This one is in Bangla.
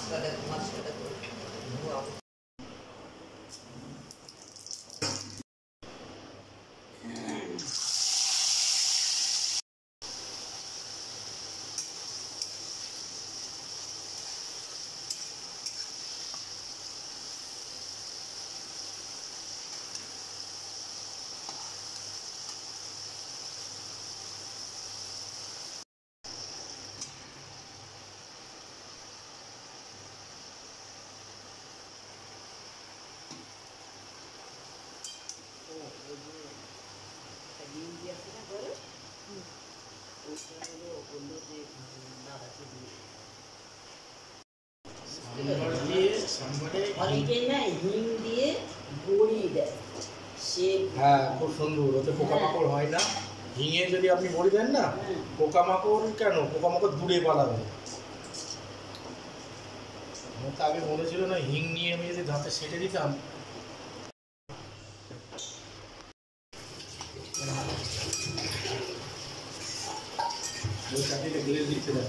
মাছটা দেখো, মাছটা দেখো। অনেকে না হিং দিয়ে বড়ি দেয়, সে হ্যাঁ খুব সুন্দর, ওতে পোকামাকড় হয় না। হিঙে যদি আপনি বড়ি দেন না, পোকামাকড় কেন, পোকামাকড় দূরে পালাবে। আমার তো আগে মনে ছিল না, হিং নিয়ে আমি যদি দাঁতে সেটে দিতাম। ওই চাকরিটা গেলে দিচ্ছে না।